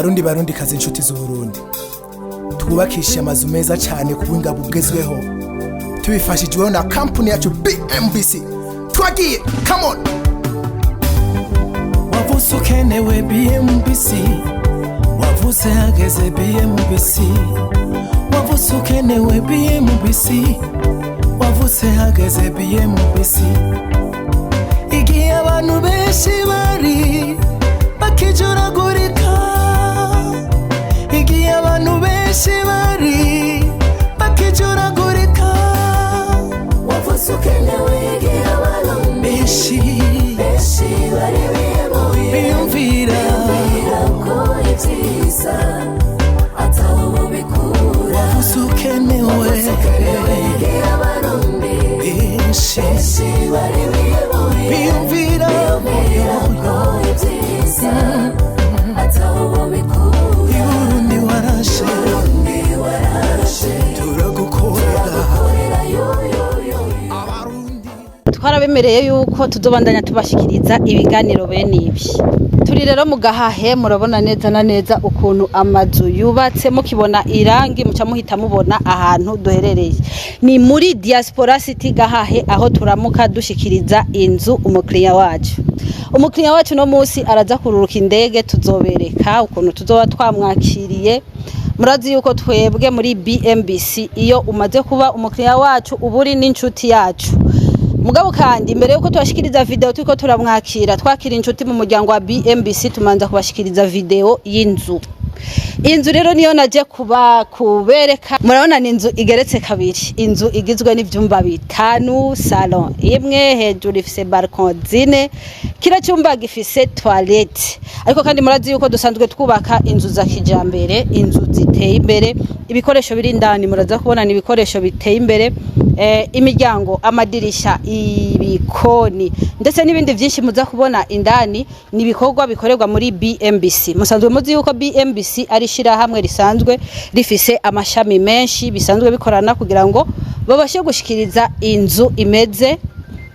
barundi kazi inshuti z'Uburundi, twubakishe amazu meza cyane ku buhinga bugezweho tubifashijweho na kampuni yacu BMBC. Twagiye, come on. Wavuze ukenewe BMBC, wavuze hageze BMBC, wavuze ukenewe BMBC, wavuze hageze BMBC. Igihe abantu benshi bari bakijuragurika, igihe abantu benshi bari bakijuragurika, wavuze ukenewe igihe abantu benshi bari biyumvira ko ibyiza ataho bikura. wavuze ukenewe igihe abantu benshi bari biyumvira ko ibyiza ataho bikura. Burundi warashe turagukorera. Twarabemereye yuko tuzobandanya tubashikiriza ibiganiro bene ibi. Turi rero mu Gahahe, murabona neza na neza ukuntu amazu yubatse, mukibona irangi muca muhita mubona ahantu duherereye. Ni muri Diaspora City Gahahe, aho turamuka dushikiriza inzu umukiriya wacu. Umukiriya wacu no musi araza kururuka indege, tuzobereka ukuntu tuzoba twamwakiriye. Murazi yuko twebwe muri BMBC iyo umaze kuba umukiriya wacu uburi n'inshuti yacu. Mugabo kandi mbere yuko twashikiriza video turiko turamwakira, twakira inshuti mu muryango wa BMBC, tumanza kubashikiriza video y'inzu. Inzu rero niyo naje kubereka. Murabona ni inzu igeretse kabiri, inzu igizwe n'ivyumba bitanu, salon imwe, hejuru ifise balcon zine, kila cyumba gifise toilette. Ariko kandi murazi yuko dusanzwe twubaka inzu za kijambere, inzu ziteye imbere, ibikoresho biri ndani muraza kubona ni ibikoresho biteye imbere, imiryango, amadirisha, ibikoni ndetse n'ibindi byinshi muza kubona indani ni ibikorwa bikorerwa muri BMBC. Musanzwe muzi yuko BMBC ari shira hamwe risanzwe rifise amashami menshi bisanzwe bikorana kugira ngo babashe gushikiriza inzu imeze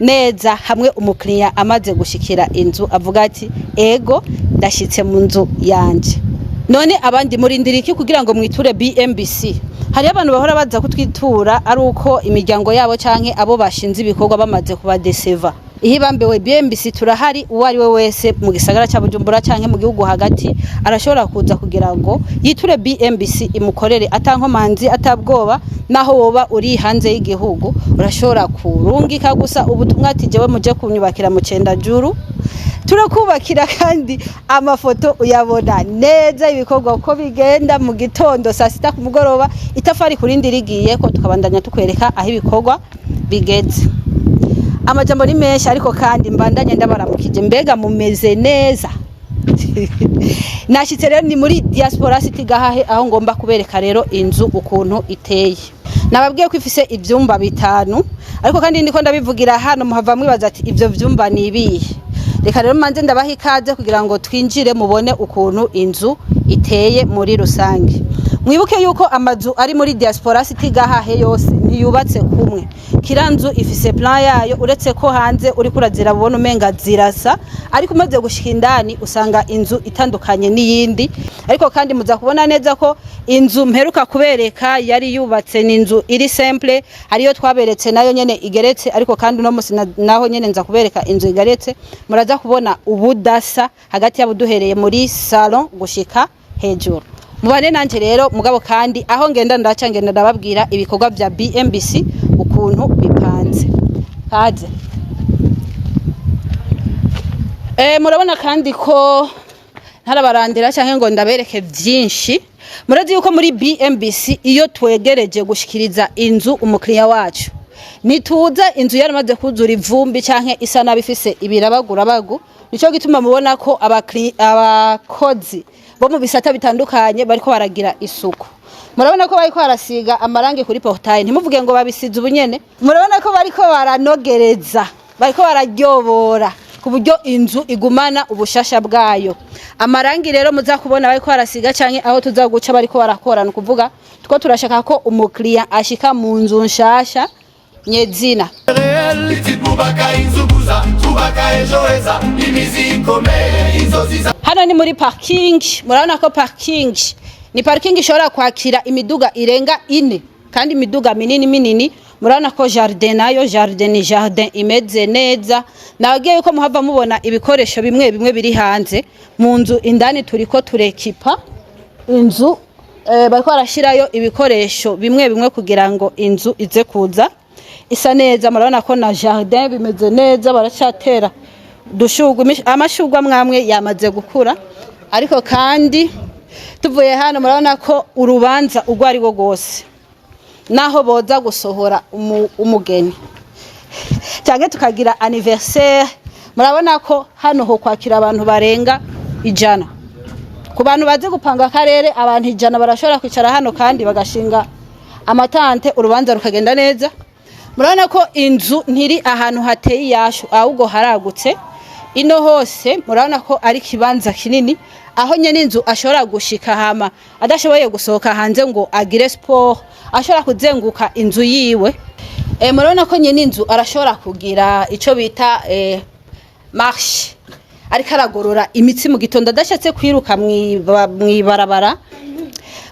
neza. Hamwe umukiriya amaze gushikira inzu avuga ati ego ndashitse mu nzu yanje. None abandi murindiriki kugira ngo mwiture BMBC? Hari abantu bahora baza kutwitura ari uko imiryango yabo canke abo bashinze ibikorwa bamaze kubadeseva. Ihibambewe BMBC turahari, uwari we wese mu gisagara cya Bujumbura canke mu gihugu hagati arashobora kuza kugira ngo yiture BMBC imukorere atankomanzi atabwoba. Naho woba uri hanze y'igihugu urashobora kurungika gusa ubutumwa ati jewe muje kunyubakira mu Cendajuru, turakubakira kandi amafoto uyabona neza ibikorwa uko bigenda mu gitondo saa sita ku mugoroba, itafari kurindi rigiye ko tukabandanya tukwereka aho ibikorwa bigeze. Amajambo ni menshi ariko kandi mbandanya ndabaramukije, mbega mumeze neza? Nashitse rero ni muri Diaspora City Gahahe, aho ngomba kubereka rero inzu ukuntu iteye. Nababwiye ko ifise ivyumba bitanu, ariko kandi ndiko ndabivugira hano muhava mwibaza ati ivyo vyumba ni ibihe. Reka rero manze ndabaha ikaze kugira ngo twinjire mubone ukuntu inzu iteye muri rusange. Mwibuke yuko amazu ari muri Diaspora City Gahahe yose ntiyubatse kumwe. Kiranzu ifise plan yayo, uretse ko hanze uri kurazira bubona umenga zirasa, ariko umaze gushika indani usanga inzu itandukanye n'iyindi. Ariko kandi muza kubona neza ko inzu mperuka kubereka yari yubatse n'inzu iri simple, hariyo twaberetse nayo nyene igeretse, ariko kandi no musi naho nyene nza kubereka inzu igeretse. Muraza kubona ubudasa hagati yabuduhereye muri salon gushika hejuru. Mubane nanje rero mugabo kandi aho ngenda ndacangenda ndababwira ibikorwa bya BMBC ukuntu bipanze. Kaze. Murabona kandi ko ntarabarandira canke ngo ndabereke byinshi. Murazi yuko muri BMBC iyo twegereje gushikiriza inzu umukiriya wacu, nituza inzu yaramaze kuzura ivumbi canke isa nabifise ibirabagurabagu, nico gituma mubona ko abakozi bo mu bisata bitandukanye bariko baragira isuku. Murabona ko bariko barasiga amarangi kuri portail, ntimuvuge ngo babisize ubunyene. Murabona ko bariko baranogereza, bariko bararyobora ku buryo inzu igumana ubushasha bwayo. Amarangi rero muza kubona bariko barasiga canke aho tuzaguca bariko barakorana, kuvuga tuko turashaka ko umukiriya ashika mu nzu nshasha nyezina. hano ni muri parking. Murabona ko parking ni parking ishobora kwakira imiduga irenga 4 kandi imiduga minini. Murabona ko jardin nayo jardin imeze neza. Nagiye yuko muhava mubona ibikoresho bimwe biri hanze mu nzu indani turiko turekipa inzu bariko barashirayo ibikoresho bimwe kugira ngo inzu ize kuza isa neza. Murabona ko na jardin bimeze neza, baracatera dushugwe amashugwa mwamwe yamaze gukura. Ariko kandi tuvuye hano murabona ko urubanza ugwari go gose naho boza gusohora umugeni cyangwa tukagira anniversaire, murabona ko hano ho kwakira abantu barenga 100. Ku bantu bazi gupanga akarere abantu 100 barashobora kwicara hano kandi bagashinga amatante urubanza rukagenda neza. Murabona ko inzu ntiri ahantu hateye yashu ahubwo haragutse. Ino hose murabona ko ari kibanza kinini aho nyene inzu ashobora gushika hama adashoboye gusohoka hanze ngo agire sport, ashobora kuzenguka inzu yiwe. Murabona ko nyene inzu arashobora kugira ico bita marche, ariko aragorora imitsi mu gitondo adashatse kwiruka mwibarabara.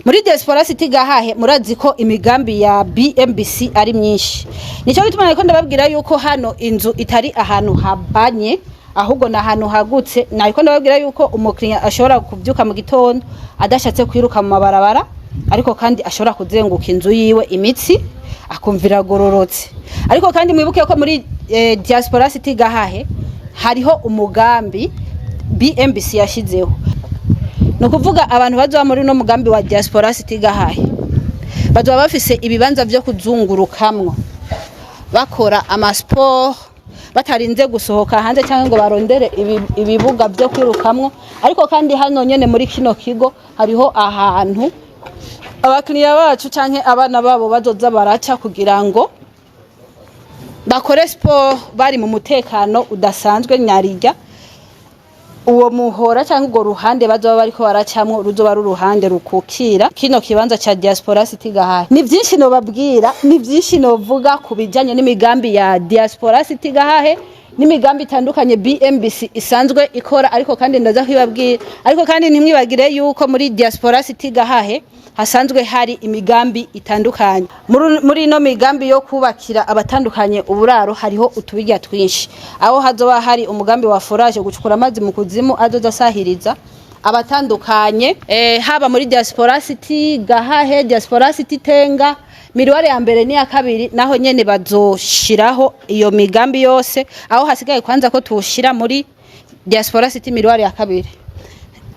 Muri Diaspora City Gahahe murazi ko imigambi ya BMBC ari myinshi. Nico bituma ariko ndababwira yuko hano inzu itari ahantu habanye ahubwo na ahantu hagutse. Nariko ndababwira yuko umukiriya ashobora kuvyuka mu gitondo adashatse kwiruka mu mabarabara, ariko kandi ashobora kuzenguka inzu yiwe imitsi akumvira gororotse. Ariko kandi mwibuke ko muri Diaspora City Gahahe hariho umugambi BMBC yashizeho. No kuvuga abantu bazoba muri no mugambi wa Diaspora City Gahahe bazoba bafise ibibanza byo kuzungurukamwo bakora amasport batarinze gusohoka hanze cyangwa ngo barondere ibibuga byo kwirukamwo. Ariko kandi hano nyene muri kino kigo hariho ahantu abakiriya bacu canke abana babo bazoza baraca kugira ngo bakore sport bari mu mutekano udasanzwe. Nyarirya uwo muhora cyangwa ugo ruhande bazoba bariko baracamwo ruzoba ruruhande rukukira kino kibanza ca Diaspora City Gahahe. Ni byinshi no babwira, ni byinshi no vuga kubijanye n'imigambi ya Diaspora City Gahahe n'imigambi itandukanye BMBC isanzwe ikora. Ariko kandi ndaza kwibabwira, ariko kandi ntimwibagire yuko muri Diaspora City Gahahe hasanzwe hari imigambi itandukanye. Muri no migambi yo kubakira abatandukanye uburaro hariho utubirya twinshi, aho hazoba hari umugambi wa forage gucukura amazi mu kuzimu azoza sahiriza abatandukanye haba muri Diaspora City Gahahe, Diaspora City Tenga, Miriware ya mbere ni ya kabiri naho nyene bazoshiraho iyo migambi yose. Aho hasigaye kwanza ko tushira muri Diaspora City Miriware ya kabiri.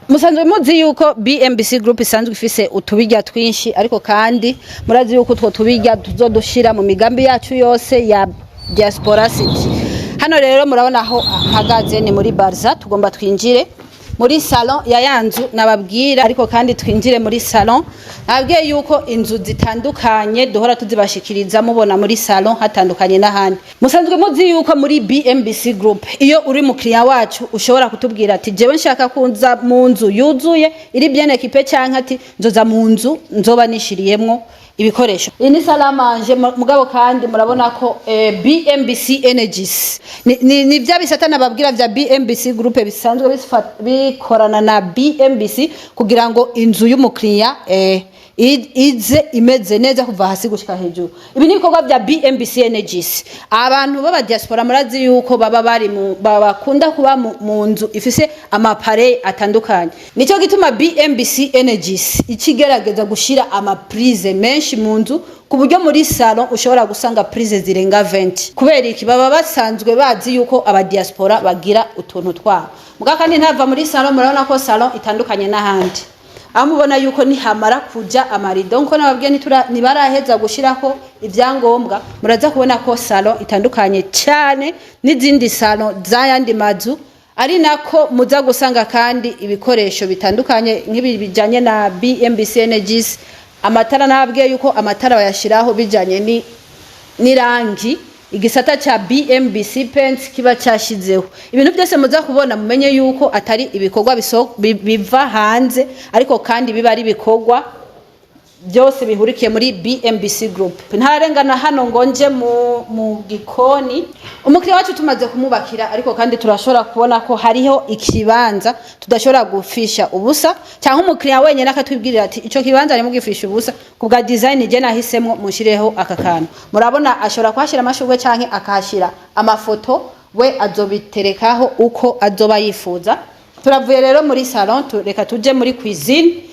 Musanzwe muzi yuko BMBC Group isanzwe ifise utubirya twinshi, ariko kandi murazi yuko utwo tubirya tuzodushira mu migambi yacu yose ya Diaspora City. Hano rero murabona aho mpagaze ni muri Barza, tugomba twinjire muri salon ya yanzu nababwira. Ariko kandi twinjire muri salon nabwiye yuko inzu zitandukanye duhora tuzibashikiriza mubona muri salon hatandukanye n'ahandi. Musanzwe muzi yuko muri BMBC Group iyo uri mu client wacu ushobora kutubwira ati jewe nshaka kunza mu nzu yuzuye iri bien équipée cyangwa ati nzoza mu nzu nzoba nishiriyemwo ibikoresho. Ini salamanje mugabo kandi murabona ko BMBC Energies ni bya bisatana babwira vya BMBC Group bisanzwe bikorana na BMBC kugira ngo inzu y'umukiriya ize imeze neza kuva hasi gushika hejuru. Ibi ni bikorwa bya BMBC Energies. Abantu baba diaspora murazi yuko baba bari bakunda kuba mu nzu ifise amapare atandukanye. Nico gituma BMBC Energies ikigerageza gushira amaprise menshi mu nzu ku buryo muri salon ushobora gusanga prise zirenga 20. Kubera iki baba basanzwe bazi yuko aba diaspora bagira utuntu twabo. Muga kandi ntava muri salon murabona ko salon itandukanye n'ahandi. Amubona yuko ni hamara kuja amarido nko nababwiye nibaraheza gushirako ivyangombwa muraza kubona ko salon itandukanye cyane n'izindi salon zayandi mazu. Ari nako muza gusanga kandi ibikoresho bitandukanye nk'ibi bijanye na BMBC Energies. Amatara nababwiye yuko amatara bayashiraho bijanye ni rangi igisata cha BMBC Paints kiba cyashizeho. Ibintu byose muza kubona mumenye yuko atari ibikorwa biva hanze, ariko kandi biba ari ibikorwa byose bihurikiye muri BMBC Group. Ntararengana hano ngo nje mu gikoni. Umukiriya wacu tumaze kumubakira ariko kandi turashobora kubona ko hariho ikibanza tudashobora gufisha ubusa cyangwa umukiriya wenyine akatwibwirira ati ico kibanza ari mugifisha ubusa kubwa design je nahisemwo mushireho aka kantu. Murabona ashobora kwashira amashugwe canke akashira amafoto we azobiterekaho uko azoba yifuza. Turavuye rero muri salon reka tuje muri cuisine.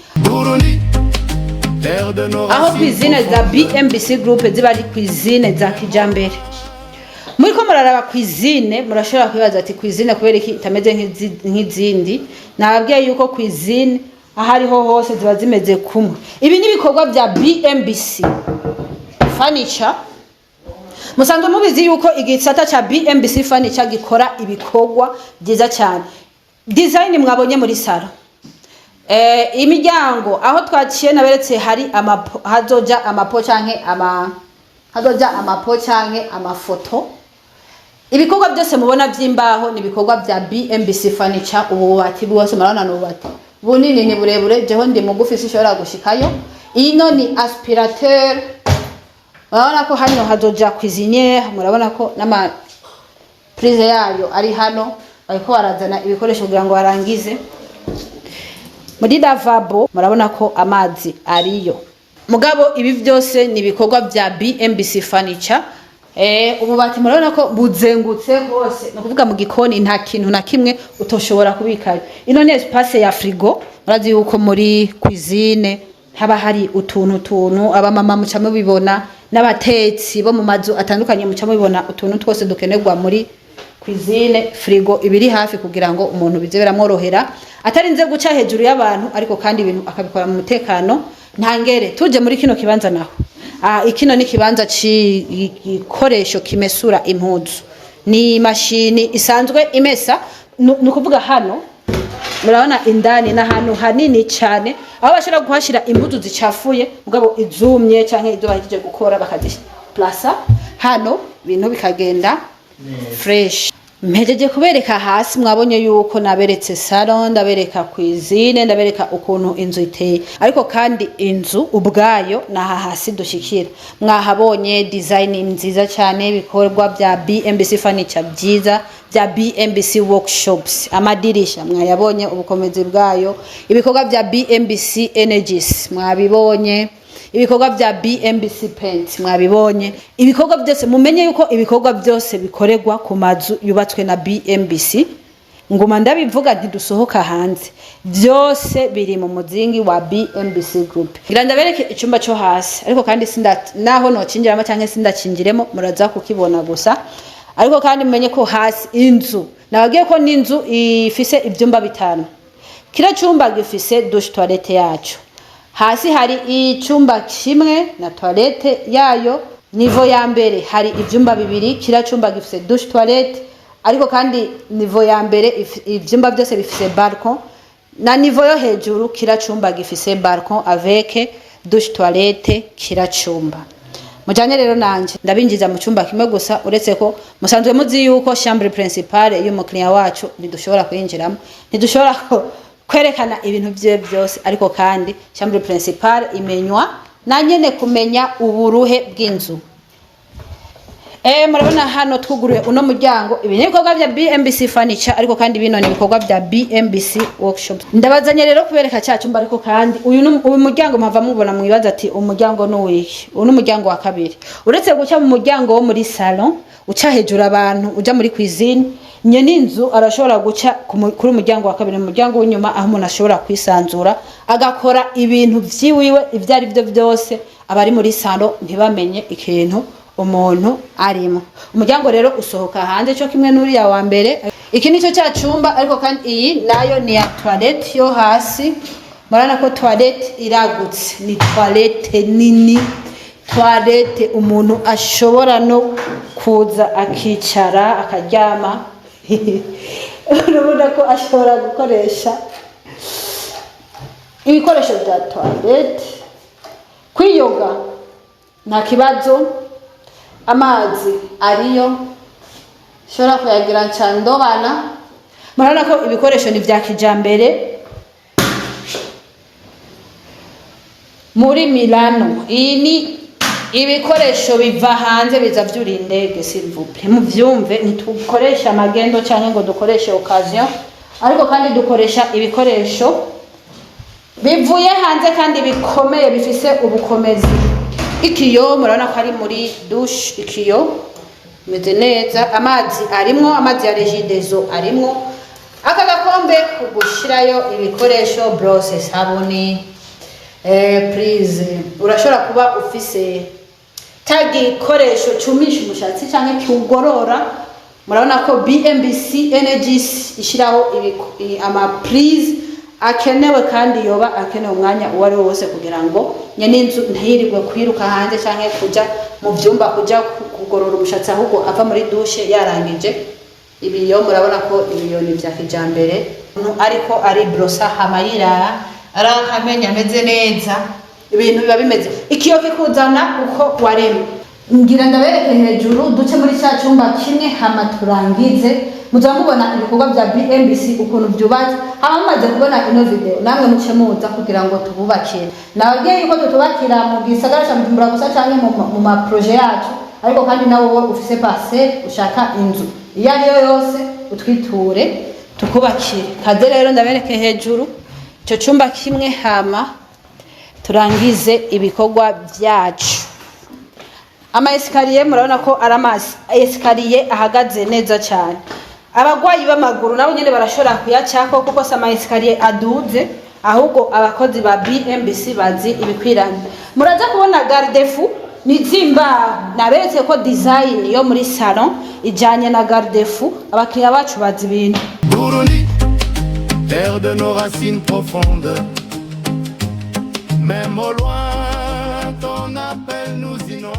Aho cuisine za BMBC Group ziba ari cuisine za kijambere. Muri ko muraraba cuisine murashobora kwibaza ati cuisine kubera iki itameze nk'izindi. Nababwiye yuko cuisine ahariho hose ziba zimeze kumwe. Ibi ni bikorwa bya BMBC Furniture. Musanzwe mubizi yuko igisata cha BMBC Furniture gikora ibikorwa byiza cyane. Design mwabonye muri salo. Imiryango aho twaciye naberetse hari hazoja amapo canke amafoto. Ibikorwa byose mubona by'imbaho ni ibikorwa bya BMBC Furniture. Ububati bwose murabona n'ububati bunini ni burebure jeho ndi mugufi sishobora gushikayo. Ino ni aspirateur. Murabona ko hano hazoja cuisinière, murabona ko n'ama prise yayo ari hano ariko barazana ibikoresho kugira ngo barangize. Muri lavabo murabona ko amazi ariyo. Mugabo ibi byose ni ibikorwa bya BMBC Furniture. Ububati murabona ko buzengutse hose. No kuvuga mu gikoni nta kintu na kimwe utoshobora kubikayo. Ino ni espace ya frigo. Murazi yuko muri cuisine haba hari utuntu abamama mucamo bibona n'abatetsi bo mu mazu atandukanye mucamo bibona utuntu twose dukenerwa muri cuisine. Frigo ibiri hafi kugira ngo umuntu bize biramworohera atarinze guca hejuru y'abantu ariko kandi ibintu akabikora mu mutekano ntangere. Tuje muri kino kibanza naho ikino ni kibanza c'ikoresho kimesura impuzu. Ni mashini isanzwe imesa. Nukuvuga hano murabona indani na hano hanini cyane aho bashira guhashira impuzu zicafuye mugabo izumye canke izo bahije gukora bakazisplaza hano ibintu bikagenda fresh. Mpejeje kubereka hasi mwabonye yuko naberetse salon, ndabereka cuisine, ndabereka ukuntu inzu iteye ariko kandi inzu ubwayo naha hasi dushikira. Mwahabonye design nziza cyane, bikorwa bya BMBC Furniture byiza bya BMBC Workshops. Amadirisha mwayabonye ubukomezi bwayo. Ibikorwa bya BMBC Energies mwabibonye. Ibikorwa bya BMBC Paint mwabibonye. Ibikorwa byose mumenye yuko ibikorwa byose bikorerwa ku mazu yubatswe na BMBC. Nguma ndabivuga ntidusohoka hanze. Byose biri mu muzingi wa BMBC Group. Ngira ndabereke icyumba cyo hasi ariko kandi naho no cinjiramo cyangwa sindakingiremo muraza kukibona gusa. Ariko kandi mumenye ko hasi inzu nabagiye ko n'inzu ifise ibyumba bitanu. Kila cyumba gifise douche toilette yacu. Hasi hari icyumba kimwe na toilette yayo. Nivo ya mbere hari ibyumba bibiri, kila cyumba gifise douche toilette ariko kandi nivo ya mbere ibyumba byose bifise balcon na nivo yo hejuru kila cyumba gifise balcon avec douche toilette kila cyumba. Mujanye rero nanje ndabinjiza mu cyumba kimwe gusa uretse ko musanzwe muzi yuko chambre principale y'umukiriya wacu ntidushobora kuyinjiramo, ntidushobora kwerekana ibintu bye byose ariko kandi chambre principale imenywa na nyene kumenya uburuhe bw'inzu. Murabona hano twuguruye uno muryango. Ibi ni ibikorwa bya BMBC Furniture ariko kandi bino ni ibikorwa bya BMBC Workshops. Ndabazanye rero kubereka cya cyumba ariko kandi uyu muryango mpava mubona mwibaza ati umuryango no wiki. Uyu muryango wa kabiri. Uretse guca mu muryango wo muri salon, uca hejuru abantu uja muri cuisine, nyene inzu arashobora guca kuri umuryango wa kabiri, umuryango w'inyuma aho umuntu ashobora kwisanzura agakora ibintu vyiwiwe ivyari byo byose abari muri salon ntibamenye ikintu umuntu arimo. Umuryango rero usohoka hanze cyo kimwe n'uri ya wa mbere. Iki nico cya cyumba ariko kandi iyi nayo ni ya toilette yo hasi. Murana ko toilette iragutse, ni toilette nini, toilette umuntu ashobora no kuza akicara akaryama. Urabona ko ashobora gukoresha ibikoresho bya toilette, kwiyoga nta kibazo. Amazi ariyo shora kuyagira ncandobana. Murana ko ibikoresho ni vya kijambere. muri Milano. Iyi ni ibikoresho biva hanze biza vyura indege s'il vous plaît. Muvyumve ntitukoresha amagendo canke ngo dukoreshe occasion, ariko kandi dukoresha ibikoresho bivuye hanze kandi bikomeye bifise ubukomezi. Ikiyo murabona ko ari muri douche, ikiyo meze neza, amazi arimwo, amazi ya Regideso arimwo. Aka gakombe kugushirayo ibikoresho, brosse, sabuni, prise. Urashobora kuba ufise tagikoresho cumisha umushatsi canke kiugorora. Murabona ko BMBC Energies ishiraho ama prise akenewe kandi yoba akenewe umwanya uwo ari wose kugira ngo nyene inzu ntiyirirwe kwiruka hanze canke kuja mu vyumba kuja kugorora umushatsi, ahubwo ava muri douche yarangije. Ibiyo murabona ko ibiyo ni vya kijambere, ariko ari brosa hamayira arakamenya ameze neza, ibintu biba bimeze. Ikiyo kikuzana uko waremwe. Ngira ndabereke hejuru duce muri cya cyumba kimwe hama turangize, muzamubona ibikorwa bya BMBC ukuntu byubatse. Hamaze kubona ino video namwe muce muza kugira ngo tububakire. Nababwiye yuko tutubakira mu gisagara cya Bujumbura gusa cyane mu ma projet yacu, ariko kandi nawe wowe ufise parcelle ushaka inzu iyo ariyo yose utwiture tukubakire. Kaze rero ndabereke hejuru icyo cyumba kimwe hama turangize ibikorwa byacu. Ama escalier murabona ko aramazi escalier ahagaze neza cyane. Abagwayi b'amaguru nabo nyene barashobora kuyacako kuko sama escalier aduze, ahubwo abakozi ba BMBC bazi ibikwiranye. Muraza kubona garde-fou ni zimba, naberetse ko design yo muri salon ijanye na garde-fou. Abakiriya bacu bazi ibintu. Burundi, terre de nos racines profondes, même au loin ton appel nous inonde.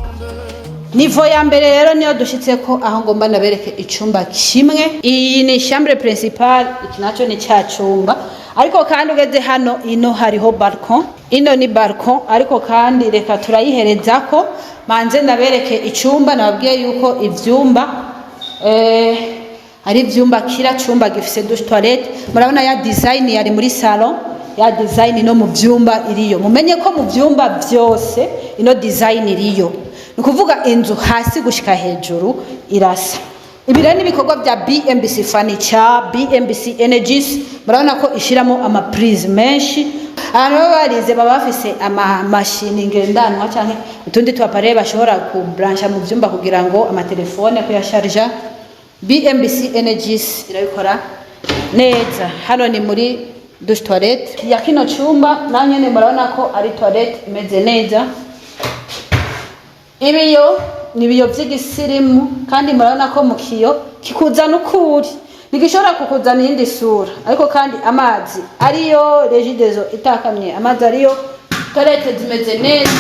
Nivo ya mbere rero niyo dushitse ko aho ngomba nabereke icumba kimwe. Iyi ni chambre principale, iki naco ni cya cumba, ariko kandi ugeze hano ino hariho balcon. Ino ni balcon, ariko kandi reka turayihereza ko manze nabereke icumba. Nababwiye yuko ivyumba ari ivyumba, kira cumba gifise douche toilette. Murabona ya design yari muri salon, ya design no mu vyumba iriyo. Mumenye ko mu vyumba vyose ino design iriyo. Nukuvuga inzu hasi gushika hejuru irasa. Ibire n'ibikorwa bya BMBC Furniture, BMBC Energies. Murabona ko ishiramo ama prise menshi. Abantu barize baba bafise ama machine ngendanwa canke utundi twapare bashobora ku brancha mu vyumba kugira ngo ama telefone ko yasharja. BMBC Energies irabikora neza. Hano ni muri douche toilette ya kino cyumba, na nyene murabona ko ari toilette imeze neza. Ibiyo ni biyo by'igisirimu, kandi murabona ko mu kiyo kikuzana ukuri, nigishobora kukuzana iyindi sura, ariko kandi amazi ariyo Regideso itakamye, amazi ariyo, toilette zimeze neza.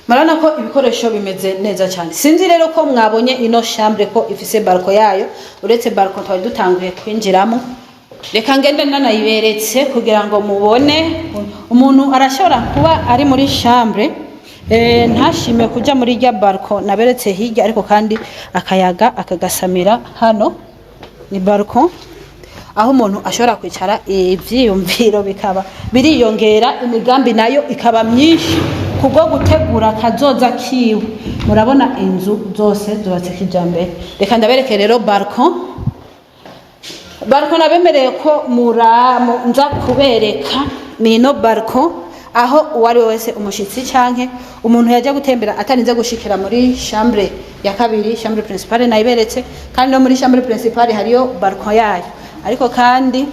Murabona ko ibikoresho bimeze neza cyane. Sinzi rero ko mwabonye ino chambre ko ifise balcon yayo, uretse balcon twari dutanguye kwinjiramo. Reka ngende nanayiberetse kugira ngo mubone umuntu arashobora kuba ari muri chambre ntashime kuja muri rya balcon naberetse hirya, ariko kandi akayaga akagasamira. Hano ni balcon aho umuntu ashobora kwicara, ivyiyumviro bikaba biriyongera, imigambi nayo ikaba myinshi kubwo gutegura kazoza kiwe. Murabona inzu zose zubatse kijambere. Reka ndabereke rero balcon. Balcon nabemereye ko nza kubereka ni no balcon aho uwari wese umushitsi canke umuntu yajya gutembera atarinze gushikira muri chambre ya kabiri, chambre principale nayiberetse, kandi no muri chambre principale hariyo balcon yayo. Ariko kandi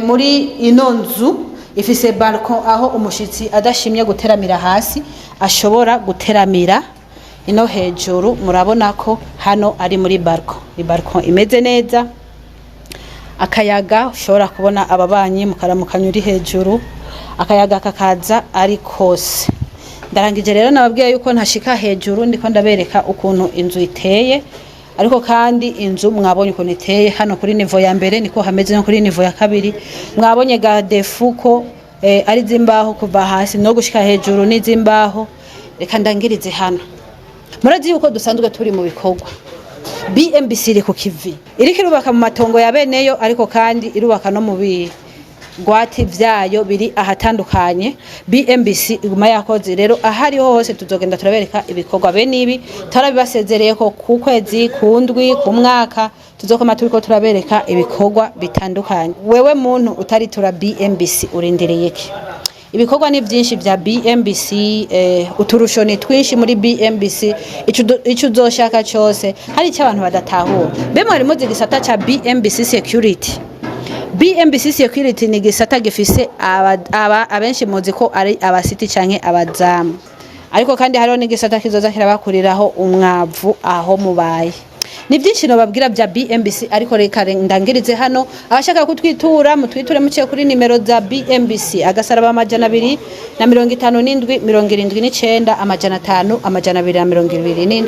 muri ino nzu ifise balcon aho umushitsi adashimye guteramira hasi ashobora guteramira ino hejuru. Murabona ko hano ari muri balcon. Ni balcon imeze neza, akayaga ushobora kubona ababanyi mukaramukanya uri hejuru, akayaga kakaza ari kose. Ndarangije rero nababwiye yuko ntashika hejuru, ndiko ndabereka ukuntu inzu iteye, ariko kandi inzu mwabonye ukuntu iteye. Hano kuri nivo ya mbere niko hameze no kuri nivo ya kabiri. Mwabonye garde-fou ko ari zimbaho kuva hasi no gushika hejuru ni zimbaho. Reka ndangirize hano. Murazi yuko dusanzwe turi mu bikorwa. BMBC iri ku kivi, iriko irubaka mu matongo ya beneyo, ariko kandi irubaka no mu gwati vyayo biri ahatandukanye BMBC iguma yakoze rero ahariho hose tuzogenda turabereka ibikorwa bene ibi turabibasezereye ko ku kwezi kundwi ku mwaka tuzokoma turiko turabereka ibikorwa bitandukanye wewe muntu utari tura BMBC urindireye iki ibikorwa ni byinshi vya BMBC uturusho ni twinshi muri BMBC ico uzoshaka cyose hari icyo abantu badatahura bemwe harimo zigisata ca BMBC security BMBC security ni gisata gifise abenshi muzi ko ari abasiti canke abazamu ariko kandi hariho n'igisata kizoza kirabakuriraho umwavu aho mubaye ni byinshi no babwira bya BMBC ariko reka ndangirize hano abashaka kutwitura mutwiture muciye kuri nimero za BMBC agasaraba amajana 257 79 amajana 5 amajana 227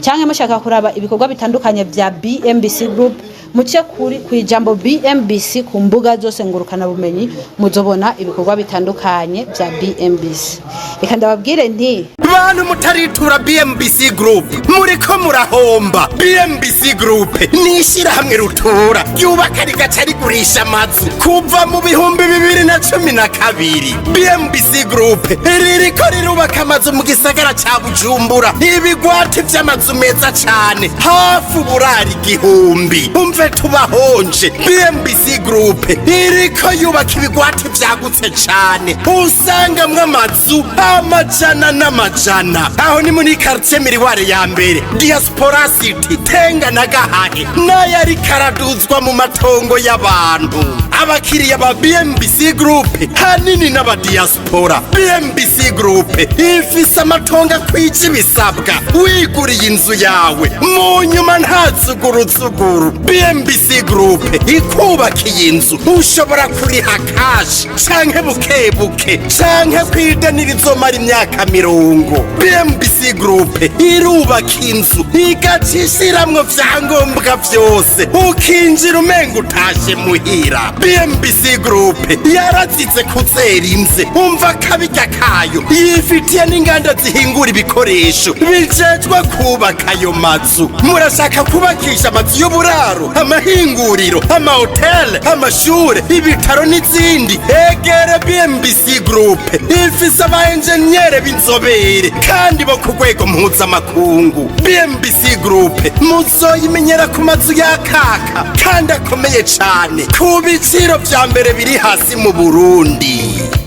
cyangwa mushaka kuraba ibikorwa bitandukanye bya BMBC group muciye kuri kwijambo BMBC ku mbuga zose ngurukana bumenyi muzobona ibikorwa bitandukanye bya BMBC reka ndababwire nti bantu mutaritura BMBC group muriko murahomba BMBC group nishira hamwe rutura yubaka rigaca rigurisha amazu kuva mu bihumbi 2012 BMBC group ririko rirubaka amazu mu gisagara ca Bujumbura ibigwati vy'amazu meza cane hafi uburari igihumbi umve tubahonje BMBC group iriko yubaka ibigwati vyagutse cane usangamwe amazu amajana n'amajana aho ni muri quartier Miriware ya mbere Diaspora City Tenga na Gahage n'ayari karaduzwa mu matongo y'abantu abakiriya ba BMBC group hanini n'aba diaspora BMBC group ifise amatongo kwije bisabwa wiguriye inzu yawe mu nyuma ntazuguruzuguru BMBC group ikubakiye inzu ushobora kuriha cash canke bukebuke canke kwidaniririzomara imyaka 50 BMBC group irubaka inzu igacishiramwo vyangombwa vyose ukinjira umenga utashe muhira BMBC group yarazize kuzera imze umva kabijya kayo yifitiye n'inganda zihingura ibikoresho bijejwe kubaka ayo mazu murashaka kubakisha amazu y'uburaro amahinguriro amahoteli amashure ibitaro n'izindi egere BMBC group ifise aba engineer b'inzobere kandi bo ku rwego mpuzamakungu BMBC group muzoyimenyera ku mazu yakaka kandi akomeye cane ku biciro vya mbere biri hasi mu Burundi.